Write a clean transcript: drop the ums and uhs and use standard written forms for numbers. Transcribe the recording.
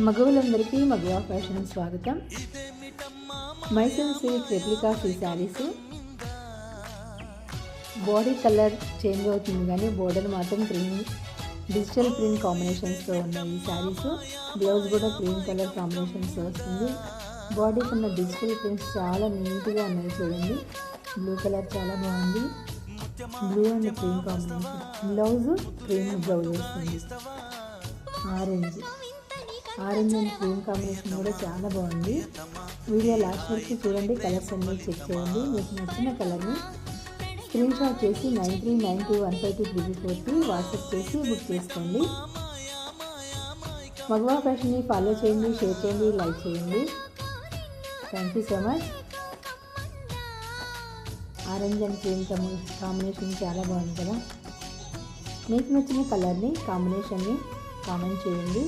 మగవులందరికీ మగవా fashion స్వాగతం. Mysore silk replicas ఈ saris body colour change అవుతుంది కానీ బోర్డర్ మాత్రం డిజిటల్ ప్రింట్ కాంబినేషన్స్తో ఉన్నాయి. ఈ శారీస్ బ్లౌజ్ కూడా క్రీమ్ కలర్ కాంబినేషన్స్ వస్తుంది. బాడీ కన్నా డిజిటల్ ప్రింట్స్ చాలా నీట్గా ఉన్నాయి. చూడండి, బ్లూ కలర్ చాలా బాగుంది. Blue and cream combination. Blouse cream blouse వస్తుంది. ఆరెంజ్ అండ్ క్రీమ్ కాంబినేషన్ కూడా చాలా బాగుంది. వీడియో లాస్ట్ వరకు చూడండి, కలర్స్ అన్నీ చెక్ చేయండి. మీకు నచ్చిన కలర్ని స్క్రీన్ షాట్ చేసి 9392152334కి వాట్సాప్ చేసి బుక్ చేసుకోండి. మగవా ఫ్యాషన్ని ఫాలో చేయండి, షేర్ చేయండి, లైక్ చేయండి. Thank you so much. Orange and cream combination చాలా బాగుంది కదా. మీకు నచ్చిన కలర్ని కాంబినేషన్ని కామెంట్ చేయండి.